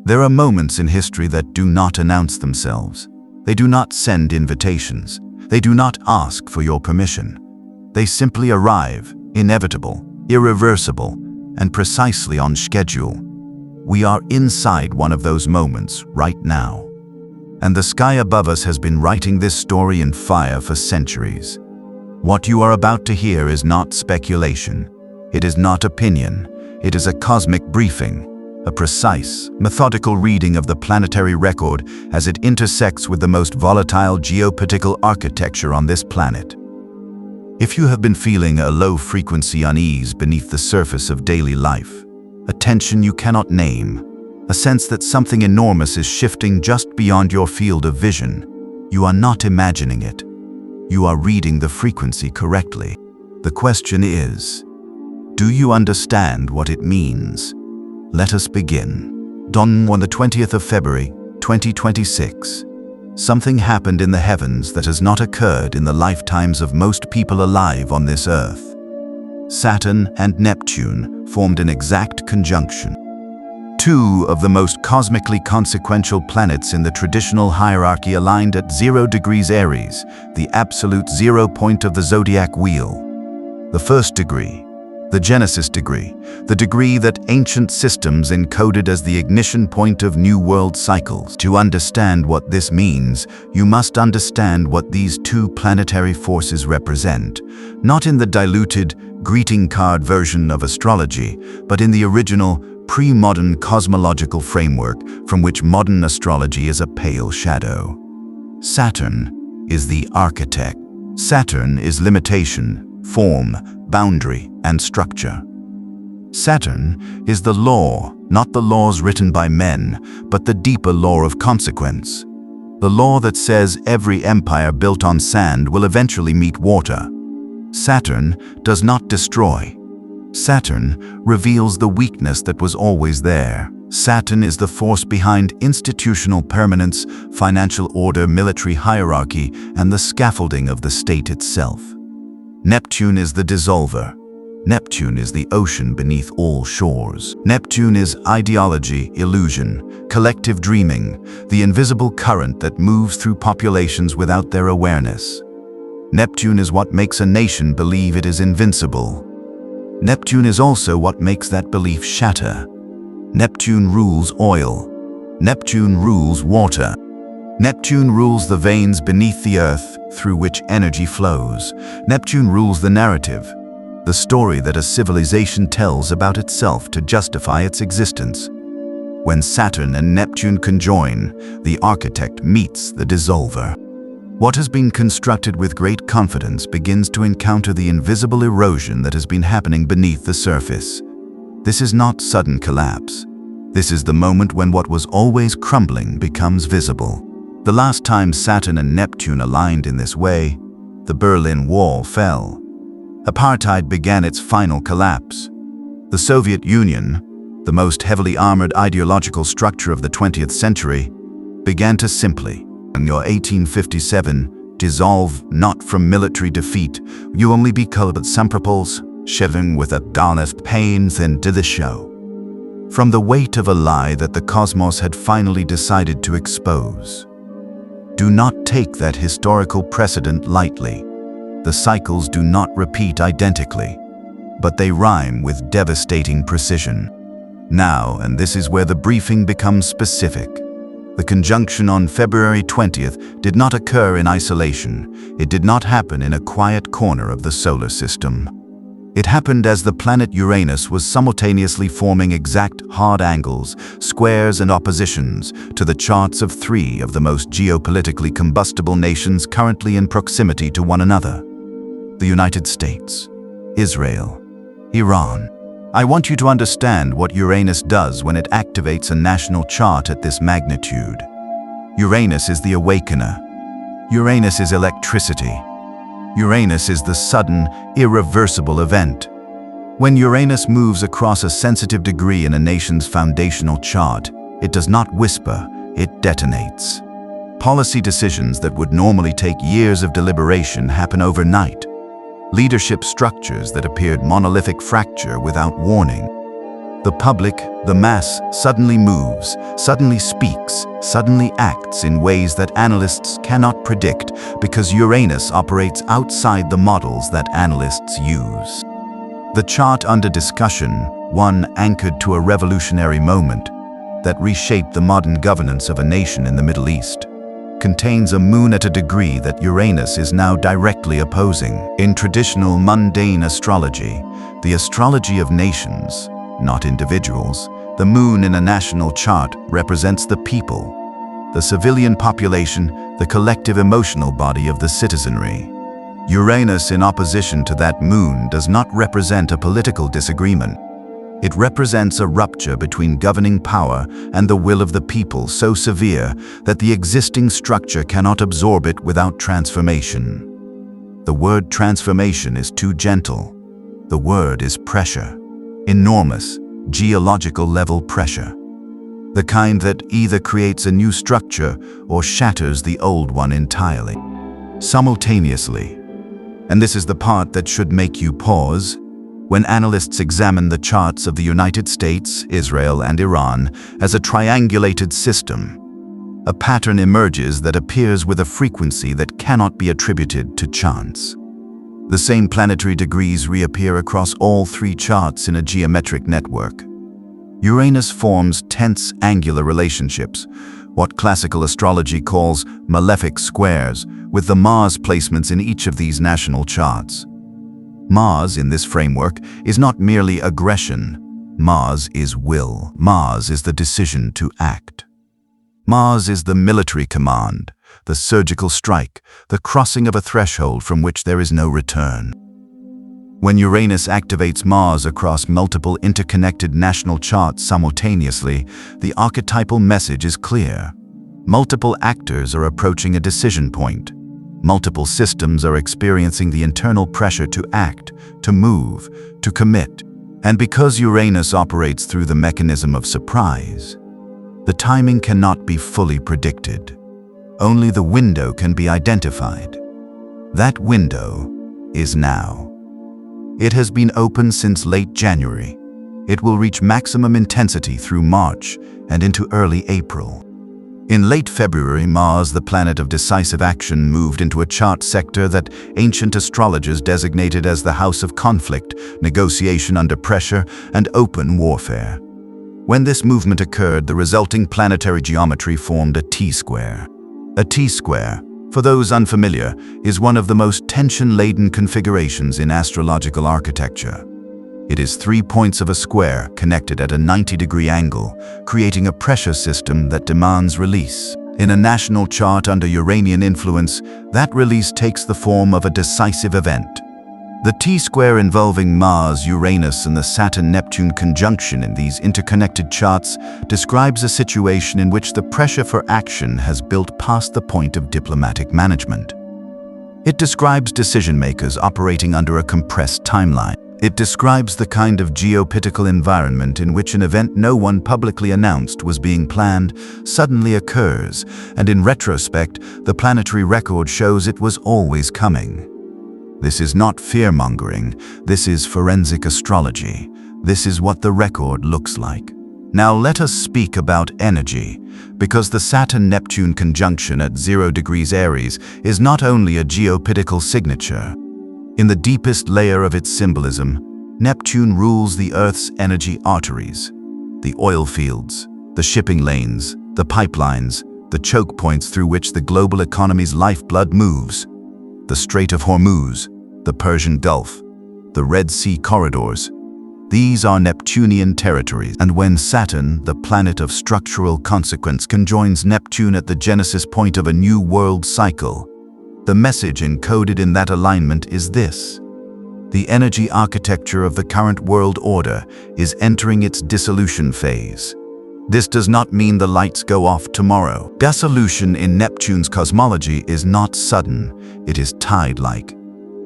There are moments in history that do not announce themselves. They do not send invitations. They do not ask for your permission. They simply arrive, inevitable, irreversible, and precisely on schedule. We are inside one of those moments right now. And the sky above us has been writing this story in fire for centuries. What you are about to hear is not speculation. It is not opinion. It is a cosmic briefing, a precise, methodical reading of the planetary record as it intersects with the most volatile geopolitical architecture on this planet. If you have been feeling a low-frequency unease beneath the surface of daily life, a tension you cannot name, a sense that something enormous is shifting just beyond your field of vision, you are not imagining it. You are reading the frequency correctly. The question is, do you understand what it means? Let us begin. Dawn on the 20th of February, 2026. Something happened in the heavens that has not occurred in the lifetimes of most people alive on this earth. Saturn and Neptune formed an exact conjunction. Two of the most cosmically consequential planets in the traditional hierarchy aligned at 0 degrees Aries, the absolute 0 point of the zodiac wheel. The first degree, the Genesis degree, the degree that ancient systems encoded as the ignition point of new world cycles. To understand what this means, you must understand what these two planetary forces represent, not in the diluted, greeting card version of astrology, but in the original, pre-modern cosmological framework from which modern astrology is a pale shadow. Saturn is the architect. Saturn is limitation, form, boundary, and structure. Saturn is the law, not the laws written by men, but the deeper law of consequence. The law that says every empire built on sand will eventually meet water. Saturn does not destroy. Saturn reveals the weakness that was always there. Saturn is the force behind institutional permanence, financial order, military hierarchy, and the scaffolding of the state itself. Neptune is the dissolver. Neptune is the ocean beneath all shores. Neptune is ideology, illusion, collective dreaming, the invisible current that moves through populations without their awareness. Neptune is what makes a nation believe it is invincible. Neptune is also what makes that belief shatter. Neptune rules oil. Neptune rules water. Neptune rules the veins beneath the earth through which energy flows. Neptune rules the narrative, the story that a civilization tells about itself to justify its existence. When Saturn and Neptune conjoin, the architect meets the dissolver. What has been constructed with great confidence begins to encounter the invisible erosion that has been happening beneath the surface. This is not sudden collapse. This is the moment when what was always crumbling becomes visible. The last time Saturn and Neptune aligned in this way, the Berlin Wall fell. Apartheid began its final collapse. The Soviet Union, the most heavily armored ideological structure of the 20th century, began to simply, in your 1857, dissolve not from military defeat. You only be called some purples, shivering with a darnest pains into the show. From the weight of a lie that the cosmos had finally decided to expose. Do not take that historical precedent lightly. The cycles do not repeat identically, but they rhyme with devastating precision. Now, and this is where the briefing becomes specific. The conjunction on February 20th did not occur in isolation. It did not happen in a quiet corner of the solar system. It happened as the planet Uranus was simultaneously forming exact hard angles, squares, and oppositions to the charts of three of the most geopolitically combustible nations currently in proximity to one another: the United States, Israel, Iran. I want you to understand what Uranus does when it activates a national chart at this magnitude. Uranus is the awakener. Uranus is electricity. Uranus is the sudden, irreversible event. When Uranus moves across a sensitive degree in a nation's foundational chart, it does not whisper, it detonates. Policy decisions that would normally take years of deliberation happen overnight. Leadership structures that appeared monolithic fracture without warning. The public, the mass, suddenly moves, suddenly speaks, suddenly acts in ways that analysts cannot predict because Uranus operates outside the models that analysts use. The chart under discussion, one anchored to a revolutionary moment that reshaped the modern governance of a nation in the Middle East, contains a moon at a degree that Uranus is now directly opposing. In traditional mundane astrology, the astrology of nations, not individuals, the moon in a national chart represents the people, the civilian population, the collective emotional body of the citizenry. Uranus in opposition to that moon does not represent a political disagreement. It represents a rupture between governing power and the will of the people so severe that the existing structure cannot absorb it without transformation. The word transformation is too gentle. The word is pressure. Enormous, geological level pressure. The kind that either creates a new structure or shatters the old one entirely. Simultaneously. And this is the part that should make you pause. When analysts examine the charts of the United States, Israel, and Iran as a triangulated system, a pattern emerges that appears with a frequency that cannot be attributed to chance. The same planetary degrees reappear across all three charts in a geometric network. Uranus forms tense angular relationships, what classical astrology calls malefic squares, with the Mars placements in each of these national charts. Mars, in this framework, is not merely aggression. Mars is will. Mars is the decision to act. Mars is the military command, the surgical strike, the crossing of a threshold from which there is no return. When Uranus activates Mars across multiple interconnected national charts simultaneously, the archetypal message is clear. Multiple actors are approaching a decision point. Multiple systems are experiencing the internal pressure to act, to move, to commit. And because Uranus operates through the mechanism of surprise, the timing cannot be fully predicted. Only the window can be identified. That window is now. It has been open since late January. It will reach maximum intensity through March and into early April. In late February, Mars, the planet of decisive action, moved into a chart sector that ancient astrologers designated as the house of conflict, negotiation under pressure, and open warfare. When this movement occurred, the resulting planetary geometry formed a T-square. A T-square, for those unfamiliar, is one of the most tension-laden configurations in astrological architecture. It is 3 points of a square connected at a 90-degree angle, creating a pressure system that demands release. In a national chart under Uranian influence, that release takes the form of a decisive event. The T-square involving Mars, Uranus, and the Saturn-Neptune conjunction in these interconnected charts describes a situation in which the pressure for action has built past the point of diplomatic management. It describes decision-makers operating under a compressed timeline. It describes the kind of geopolitical environment in which an event no one publicly announced was being planned suddenly occurs, and in retrospect, the planetary record shows it was always coming. This is not fear-mongering. This is forensic astrology. This is what the record looks like. Now let us speak about energy, because the Saturn-Neptune conjunction at 0 degrees Aries is not only a geopolitical signature. In the deepest layer of its symbolism, Neptune rules the Earth's energy arteries, the oil fields, the shipping lanes, the pipelines, the choke points through which the global economy's lifeblood moves, the Strait of Hormuz, the Persian Gulf, the Red Sea corridors. These are Neptunian territories, and when Saturn, the planet of structural consequence, conjoins Neptune at the genesis point of a new world cycle, the message encoded in that alignment is this: the energy architecture of the current world order is entering its dissolution phase. This does not mean the lights go off tomorrow. Dissolution in Neptune's cosmology is not sudden, it is tide-like.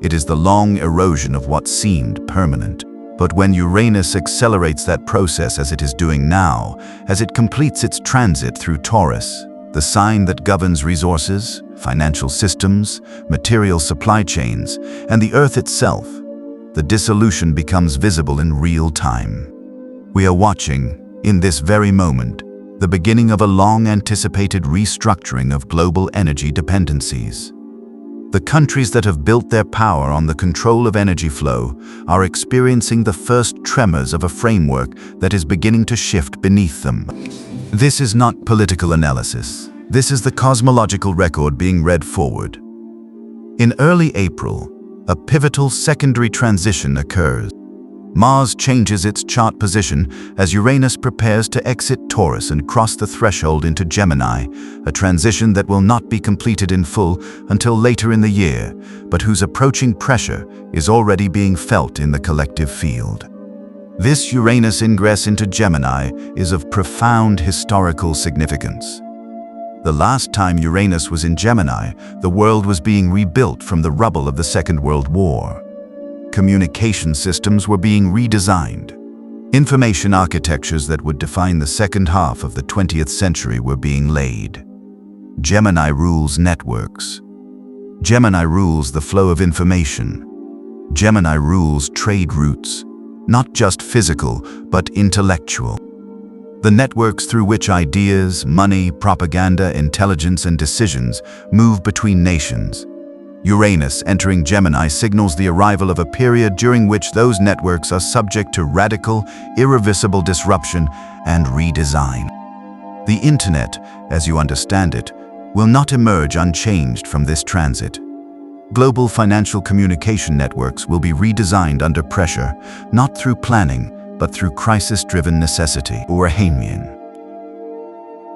It is the long erosion of what seemed permanent. But when Uranus accelerates that process as it is doing now, as it completes its transit through Taurus, the sign that governs resources, financial systems, material supply chains, and the Earth itself, the dissolution becomes visible in real time. We are watching, in this very moment, the beginning of a long-anticipated restructuring of global energy dependencies. The countries that have built their power on the control of energy flow are experiencing the first tremors of a framework that is beginning to shift beneath them. This is not political analysis. This is the cosmological record being read forward. In early April, a pivotal secondary transition occurs. Mars changes its chart position as Uranus prepares to exit Taurus and cross the threshold into Gemini, a transition that will not be completed in full until later in the year, but whose approaching pressure is already being felt in the collective field. This Uranus ingress into Gemini is of profound historical significance. The last time Uranus was in Gemini, the world was being rebuilt from the rubble of the Second World War. Communication systems were being redesigned. Information architectures that would define the second half of the 20th century were being laid. Gemini rules networks. Gemini rules the flow of information. Gemini rules trade routes, not just physical, but intellectual. The networks through which ideas, money, propaganda, intelligence, and decisions move between nations. Uranus entering Gemini signals the arrival of a period during which those networks are subject to radical, irreversible disruption and redesign. The Internet, as you understand it, will not emerge unchanged from this transit. Global financial communication networks will be redesigned under pressure, not through planning, but through crisis-driven necessity. Uranian.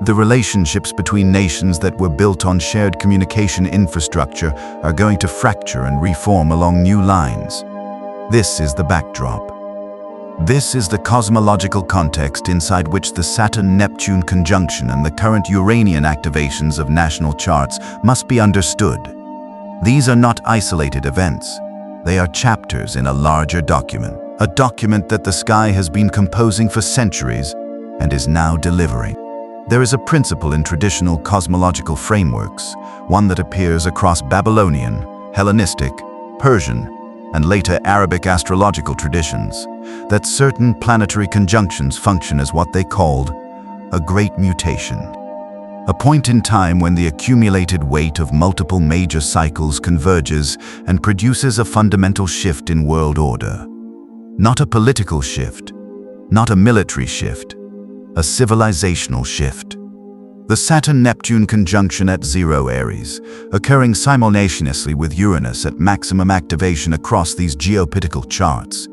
The relationships between nations that were built on shared communication infrastructure are going to fracture and reform along new lines. This is the backdrop. This is the cosmological context inside which the Saturn-Neptune conjunction and the current Uranian activations of national charts must be understood. These are not isolated events. They are chapters in a larger document, a document that the sky has been composing for centuries and is now delivering. There is a principle in traditional cosmological frameworks, one that appears across Babylonian, Hellenistic, Persian, and later Arabic astrological traditions, that certain planetary conjunctions function as what they called a Great Mutation. A point in time when the accumulated weight of multiple major cycles converges and produces a fundamental shift in world order. Not a political shift, not a military shift, a civilizational shift. The Saturn-Neptune conjunction at 0 Aries, occurring simultaneously with Uranus at maximum activation across these geopolitical charts,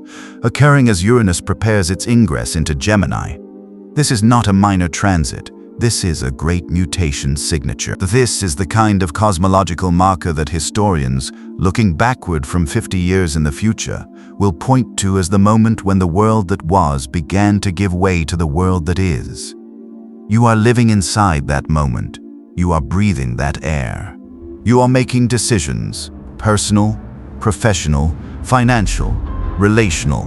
occurring as Uranus prepares its ingress into Gemini. This is not a minor transit. This is a Great Mutation signature. This is the kind of cosmological marker that historians, looking backward from 50 years in the future, will point to as the moment when the world that was began to give way to the world that is. You are living inside that moment. You are breathing that air. You are making decisions, personal, professional, financial, relational,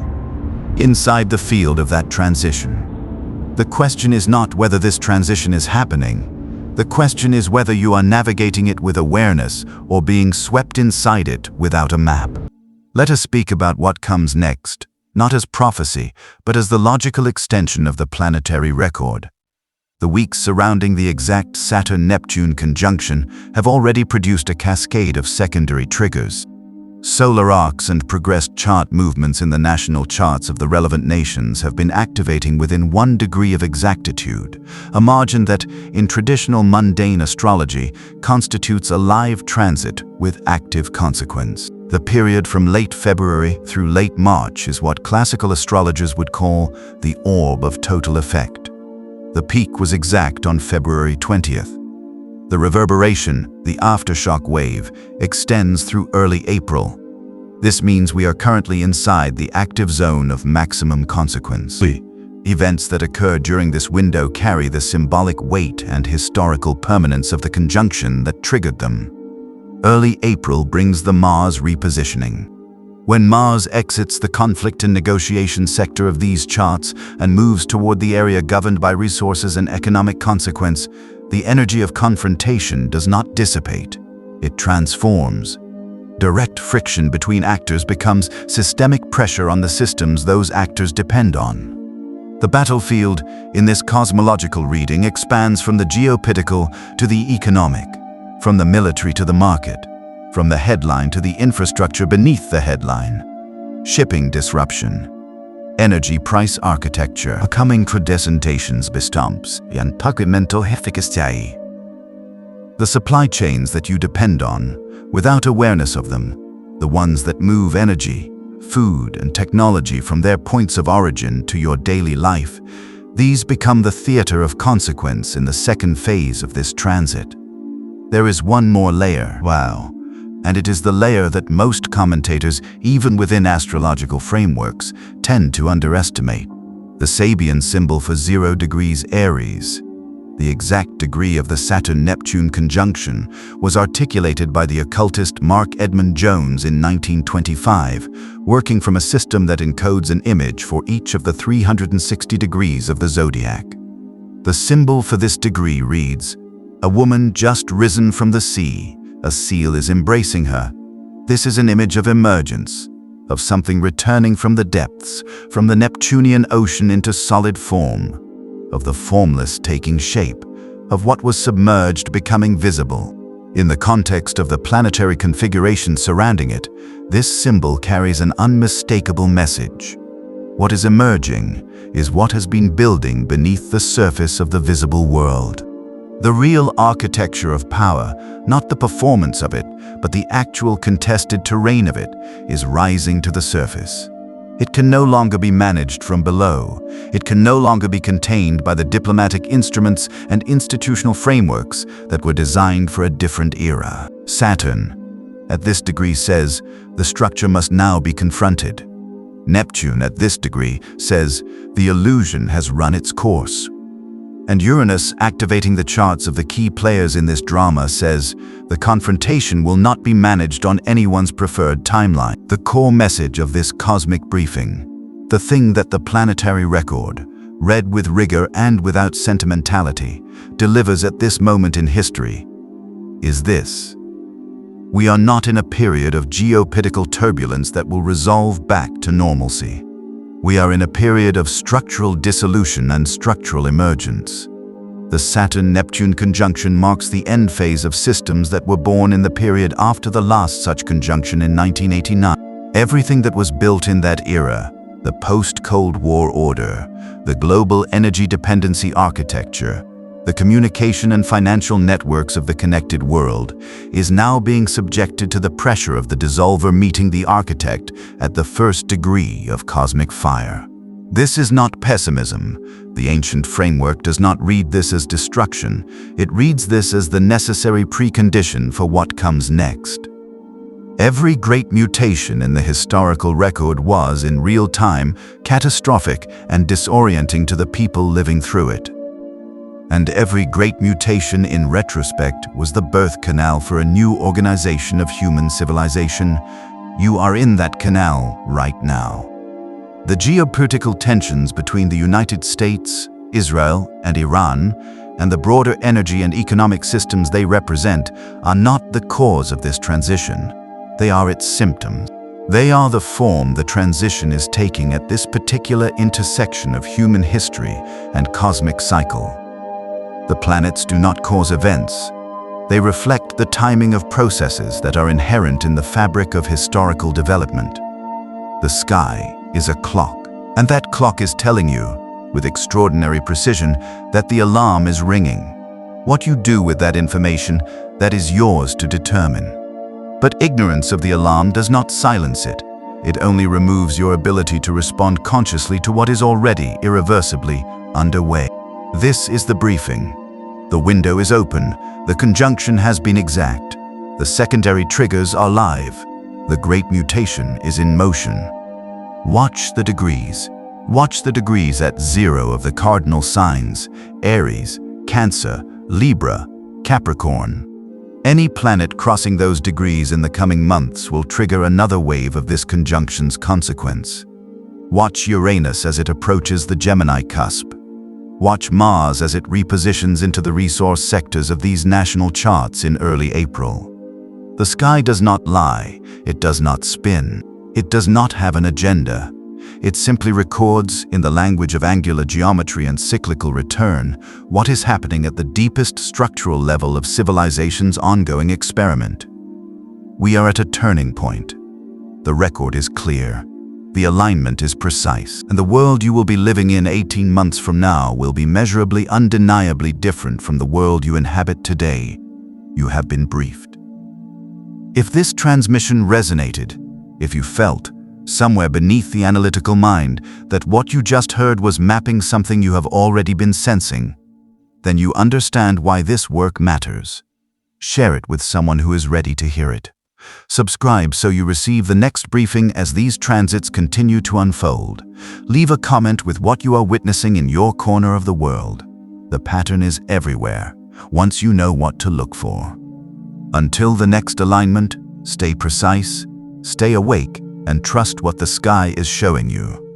inside the field of that transition. The question is not whether this transition is happening. The question is whether you are navigating it with awareness or being swept inside it without a map. Let us speak about what comes next, not as prophecy, but as the logical extension of the planetary record. The weeks surrounding the exact Saturn-Neptune conjunction have already produced a cascade of secondary triggers. Solar arcs and progressed chart movements in the national charts of the relevant nations have been activating within 1 degree of exactitude, a margin that, in traditional mundane astrology, constitutes a live transit with active consequence. The period from late February through late March is what classical astrologers would call the orb of total effect. The peak was exact on February 20th. The reverberation, the aftershock wave, extends through early April. This means we are currently inside the active zone of maximum consequence. Events that occur during this window carry the symbolic weight and historical permanence of the conjunction that triggered them. Early April brings the Mars repositioning. When Mars exits the conflict and negotiation sector of these charts and moves toward the area governed by resources and economic consequence, the energy of confrontation does not dissipate, it transforms. Direct friction between actors becomes systemic pressure on the systems those actors depend on. The battlefield in this cosmological reading expands from the geopolitical to the economic, from the military to the market, from the headline to the infrastructure beneath the headline. Shipping disruption, energy price architecture, coming credescentations bestumps, and mental efficacy. The supply chains that you depend on, without awareness of them, the ones that move energy, food, and technology from their points of origin to your daily life, these become the theater of consequence in the second phase of this transit. There is one more layer, and it is the layer that most commentators, even within astrological frameworks, tend to underestimate. The Sabian symbol for 0 degrees Aries, the exact degree of the Saturn-Neptune conjunction, was articulated by the occultist Mark Edmund Jones in 1925, working from a system that encodes an image for each of the 360 degrees of the zodiac. The symbol for this degree reads, "A woman just risen from the sea, a seal is embracing her." This is an image of emergence, of something returning from the depths, from the Neptunian ocean into solid form, of the formless taking shape, of what was submerged becoming visible. In the context of the planetary configuration surrounding it, this symbol carries an unmistakable message. What is emerging is what has been building beneath the surface of the visible world. The real architecture of power, not the performance of it, but the actual contested terrain of it, is rising to the surface. It can no longer be managed from below. It can no longer be contained by the diplomatic instruments and institutional frameworks that were designed for a different era. Saturn, at this degree, says the structure must now be confronted. Neptune, at this degree, says the illusion has run its course. And Uranus, activating the charts of the key players in this drama, says the confrontation will not be managed on anyone's preferred timeline. The core message of this cosmic briefing, the thing that the planetary record, read with rigor and without sentimentality, delivers at this moment in history, is this: we are not in a period of geopolitical turbulence that will resolve back to normalcy. We are in a period of structural dissolution and structural emergence. The Saturn-Neptune conjunction marks the end phase of systems that were born in the period after the last such conjunction in 1989. Everything that was built in that era, the post-Cold War order, the global energy dependency architecture, the communication and financial networks of the connected world, is now being subjected to the pressure of the dissolver meeting the architect at the first degree of cosmic fire. This is not pessimism. The ancient framework does not read this as destruction. It reads this as the necessary precondition for what comes next. Every great mutation in the historical record was, in real time, catastrophic and disorienting to the people living through it. And every great mutation in retrospect was the birth canal for a new organization of human civilization. You are in that canal right now. The geopolitical tensions between the United States, Israel, and Iran, and the broader energy and economic systems they represent, are not the cause of this transition. They are its symptoms. They are the form the transition is taking at this particular intersection of human history and cosmic cycle. The planets do not cause events. They reflect the timing of processes that are inherent in the fabric of historical development. The sky is a clock, and that clock is telling you, with extraordinary precision, that the alarm is ringing. What you do with that information, that is yours to determine. But ignorance of the alarm does not silence it. It only removes your ability to respond consciously to what is already irreversibly underway. This is the briefing. The window is open. The conjunction has been exact. The secondary triggers are live. The Great Mutation is in motion. Watch the degrees. Watch the degrees at 0 of the cardinal signs: Aries, Cancer, Libra, Capricorn. Any planet crossing those degrees in the coming months will trigger another wave of this conjunction's consequence. Watch Uranus as it approaches the Gemini cusp. Watch Mars as it repositions into the resource sectors of these national charts in early April. The sky does not lie. It does not spin. It does not have an agenda. It simply records, in the language of angular geometry and cyclical return, what is happening at the deepest structural level of civilization's ongoing experiment. We are at a turning point. The record is clear. The alignment is precise, and the world you will be living in 18 months from now will be measurably, undeniably different from the world you inhabit today. You have been briefed. If this transmission resonated, if you felt, somewhere beneath the analytical mind, that what you just heard was mapping something you have already been sensing, then you understand why this work matters. Share it with someone who is ready to hear it. Subscribe so you receive the next briefing as these transits continue to unfold. Leave a comment with what you are witnessing in your corner of the world. The pattern is everywhere, once you know what to look for. Until the next alignment, stay precise, stay awake, and trust what the sky is showing you.